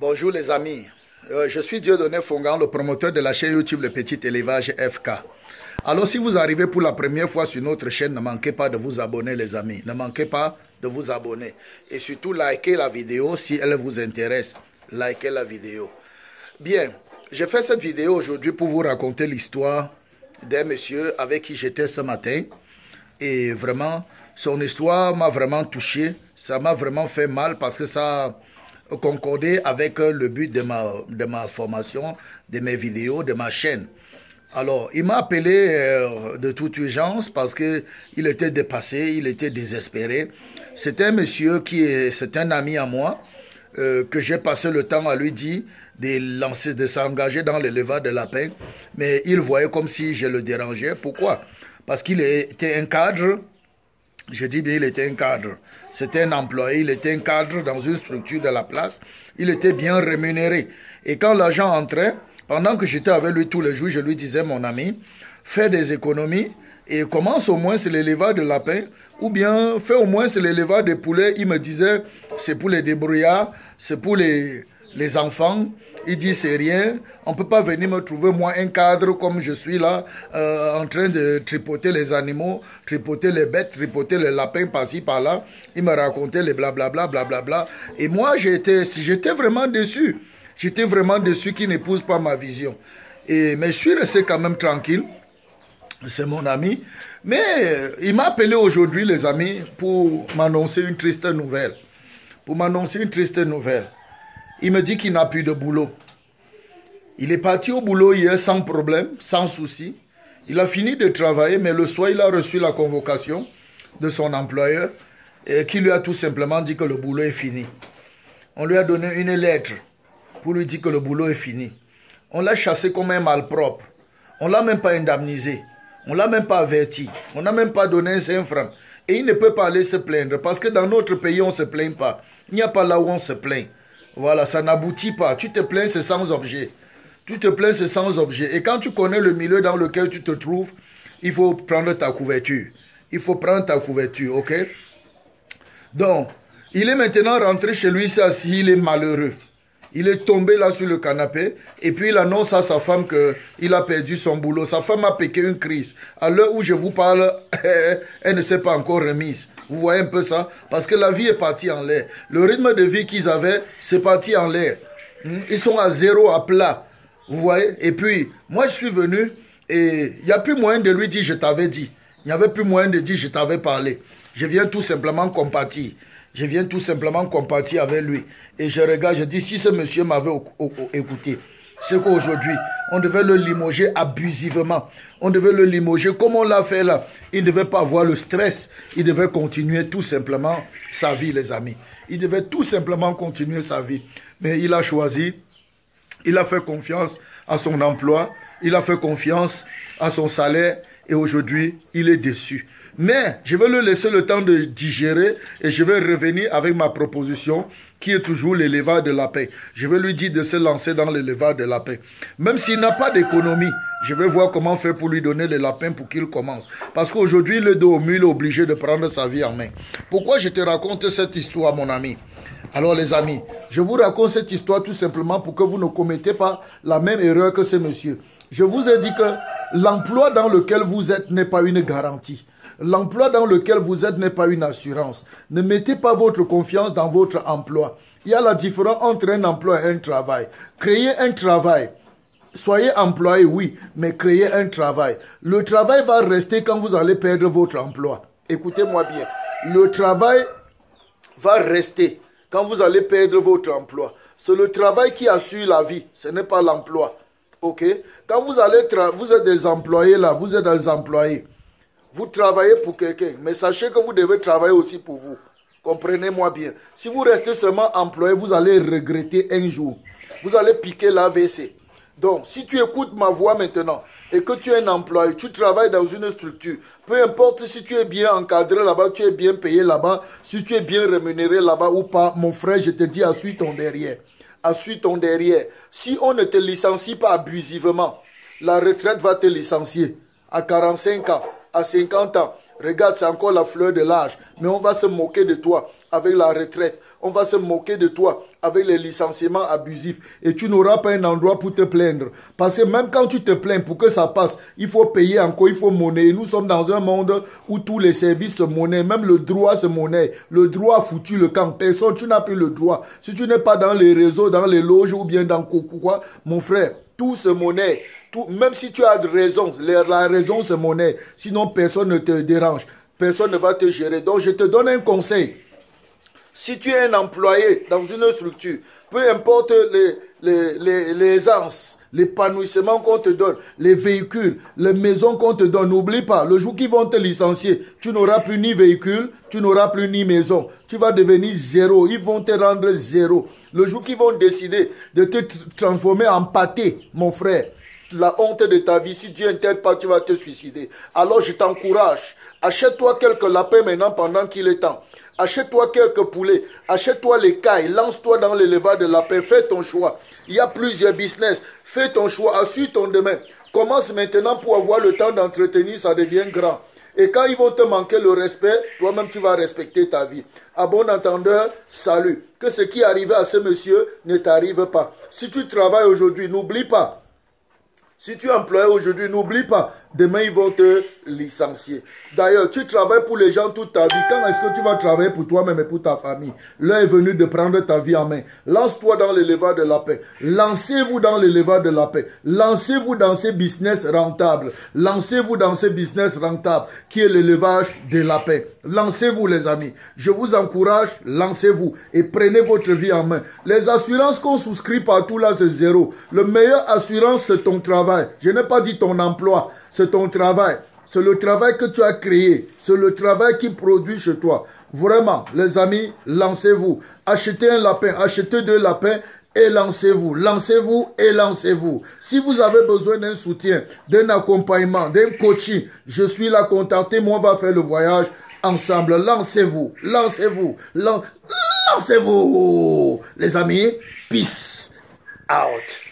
Bonjour les amis, je suis Dieudonné Fongan, le promoteur de la chaîne YouTube Le Petit Élevage FK. Alors si vous arrivez pour la première fois sur notre chaîne, ne manquez pas de vous abonner les amis. Ne manquez pas de vous abonner. Et surtout likez la vidéo si elle vous intéresse. Likez la vidéo. Bien, j'ai fait cette vidéo aujourd'hui pour vous raconter l'histoire d'un monsieur avec qui j'étais ce matin. Et vraiment, son histoire m'a vraiment touché. Ça m'a vraiment fait mal parce que ça concordé avec le but de ma formation, de mes vidéos, de ma chaîne. Alors, il m'a appelé de toute urgence parce qu'il était dépassé, il était désespéré. C'est un monsieur c'est un ami à moi que j'ai passé le temps à lui dire de s'engager dans l'élevage de lapins. Mais il voyait comme si je le dérangeais. Pourquoi? Parce qu'il était un cadre. Je dis bien, il était un cadre. C'était un employé, il était un cadre dans une structure de la place. Il était bien rémunéré. Et quand l'argent entrait, pendant que j'étais avec lui tous les jours, je lui disais, mon ami, fais des économies et commence au moins l'élevage de lapins ou bien fais au moins l'élevage de poulets. Il me disait, c'est pour les débrouillards, c'est pour les enfants. Il dit, c'est rien, on ne peut pas venir me trouver, moi, un cadre comme je suis là, en train de tripoter les animaux, tripoter les bêtes, tripoter les lapins par-ci, par-là. Il me racontait les blablabla, blablabla. Et moi, j'étais vraiment déçu. J'étais vraiment déçu qu'il n'épouse pas ma vision. Mais je suis resté quand même tranquille. C'est mon ami. Mais il m'a appelé aujourd'hui, les amis, pour m'annoncer une triste nouvelle. Pour m'annoncer une triste nouvelle. Il me dit qu'il n'a plus de boulot. Il est parti au boulot hier sans problème, sans souci. Il a fini de travailler, mais le soir, il a reçu la convocation de son employeur qui lui a tout simplement dit que le boulot est fini. On lui a donné une lettre pour lui dire que le boulot est fini. On l'a chassé comme un malpropre. On ne l'a même pas indemnisé. On ne l'a même pas averti. On n'a même pas donné un 5 francs. Et il ne peut pas aller se plaindre parce que dans notre pays, on ne se plaint pas. Il n'y a pas là où on se plaint. Voilà, ça n'aboutit pas. Tu te plains, c'est sans objet. Tu te plains, c'est sans objet. Et quand tu connais le milieu dans lequel tu te trouves, il faut prendre ta couverture. Il faut prendre ta couverture, ok? Donc, il est maintenant rentré chez lui, c'est assis, il est malheureux. Il est tombé là sur le canapé et puis il annonce à sa femme qu'il a perdu son boulot. Sa femme a piqué une crise. À l'heure où je vous parle, elle ne s'est pas encore remise. Vous voyez un peu ça? Parce que la vie est partie en l'air. Le rythme de vie qu'ils avaient, c'est parti en l'air. Ils sont à zéro, à plat. Vous voyez? Et puis, moi je suis venu et il n'y a plus moyen de lui dire je t'avais dit. Il n'y avait plus moyen de dire je t'avais parlé. Je viens tout simplement compatir. Je viens tout simplement compatir avec lui. Et je regarde, je dis si ce monsieur m'avait écouté, c'est qu'aujourd'hui, on devait le limoger abusivement. On devait le limoger comme on l'a fait là. Il ne devait pas avoir le stress. Il devait continuer tout simplement sa vie, les amis. Il devait tout simplement continuer sa vie. Mais il a choisi, il a fait confiance à son emploi, il a fait confiance à son salaire et aujourd'hui, il est déçu. Mais je vais lui laisser le temps de digérer et je vais revenir avec ma proposition qui est toujours l'élevage de lapins. Je vais lui dire de se lancer dans l'élevage de lapins. Même s'il n'a pas d'économie, je vais voir comment faire pour lui donner les lapins pour qu'il commence. Parce qu'aujourd'hui, le dos au mur, il est obligé de prendre sa vie en main. Pourquoi je te raconte cette histoire, mon ami? Alors les amis, je vous raconte cette histoire tout simplement pour que vous ne commettez pas la même erreur que ce monsieur. Je vous ai dit que l'emploi dans lequel vous êtes n'est pas une garantie. L'emploi dans lequel vous êtes n'est pas une assurance. Ne mettez pas votre confiance dans votre emploi. Il y a la différence entre un emploi et un travail. Créez un travail. Soyez employé, oui, mais créez un travail. Le travail va rester quand vous allez perdre votre emploi. Écoutez-moi bien. Le travail va rester quand vous allez perdre votre emploi. C'est le travail qui assure la vie. Ce n'est pas l'emploi. Ok? Quand vous êtes des employés là, vous êtes des employés. Vous travaillez pour quelqu'un, mais sachez que vous devez travailler aussi pour vous. Comprenez-moi bien. Si vous restez seulement employé, vous allez regretter un jour. Vous allez piquer l'AVC. Donc, si tu écoutes ma voix maintenant et que tu es un employé, tu travailles dans une structure, peu importe si tu es bien encadré là-bas, tu es bien payé là-bas, si tu es bien rémunéré là-bas ou pas, mon frère, je te dis, assuis ton derrière. Assuis ton derrière. Si on ne te licencie pas abusivement, la retraite va te licencier à 45 ans. À 50 ans, regarde, c'est encore la fleur de l'âge. Mais on va se moquer de toi. avec la retraite. On va se moquer de toi avec les licenciements abusifs. Et tu n'auras pas un endroit pour te plaindre. Parce que même quand tu te plains, pour que ça passe, il faut payer encore, il faut monnaie. Nous sommes dans un monde où tous les services se monnaient, même le droit se monnaie. Le droit a foutu le camp. Personne, tu n'as plus le droit. Si tu n'es pas dans les réseaux, dans les loges ou bien dans quoi, mon frère, tout se monnaie. Tout, même si tu as raison, la raison se monnaie. Sinon, personne ne te dérange. Personne ne va te gérer. Donc, je te donne un conseil. Si tu es un employé dans une structure, peu importe l'aisance, l'épanouissement qu'on te donne, les véhicules, les maisons qu'on te donne, n'oublie pas, le jour qu'ils vont te licencier, tu n'auras plus ni véhicule, tu n'auras plus ni maison. Tu vas devenir zéro. Ils vont te rendre zéro. Le jour qu'ils vont décider de te transformer en pâté, mon frère, la honte de ta vie, si Dieu n'intègre pas, tu vas te suicider. Alors je t'encourage. Achète-toi quelques lapins maintenant pendant qu'il est temps. Achète-toi quelques poulets, achète-toi les cailles, lance-toi dans l'élevage de lapins, fais ton choix. Il y a plusieurs business, fais ton choix, assure ton demain. Commence maintenant pour avoir le temps d'entretenir, ça devient grand. Et quand ils vont te manquer le respect, toi-même tu vas respecter ta vie. À bon entendeur, salut. Que ce qui est arrivé à ce monsieur ne t'arrive pas. Si tu travailles aujourd'hui, n'oublie pas. Si tu es employé aujourd'hui, n'oublie pas, demain ils vont te licencier. D'ailleurs, tu travailles pour les gens toute ta vie. Quand est-ce que tu vas travailler pour toi-même et pour ta famille? L'heure est venue de prendre ta vie en main. Lance-toi dans l'élevage de la paix. Lancez-vous dans l'élevage de la paix. Lancez-vous dans ces business rentables. Lancez-vous dans ces business rentables qui est l'élevage de la paix. Lancez-vous les amis. Je vous encourage, lancez-vous et prenez votre vie en main. Les assurances qu'on souscrit partout là, c'est zéro. Le meilleur assurance, c'est ton travail. Je n'ai pas dit ton emploi, c'est ton travail. C'est le travail que tu as créé. C'est le travail qui produit chez toi. Vraiment, les amis, lancez-vous. Achetez un lapin, achetez 2 lapins et lancez-vous. Lancez-vous et lancez-vous. Si vous avez besoin d'un soutien, d'un accompagnement, d'un coaching, je suis là, contactez-moi, on va faire le voyage ensemble. Lancez-vous, lancez-vous, lancez-vous. Les amis, peace out.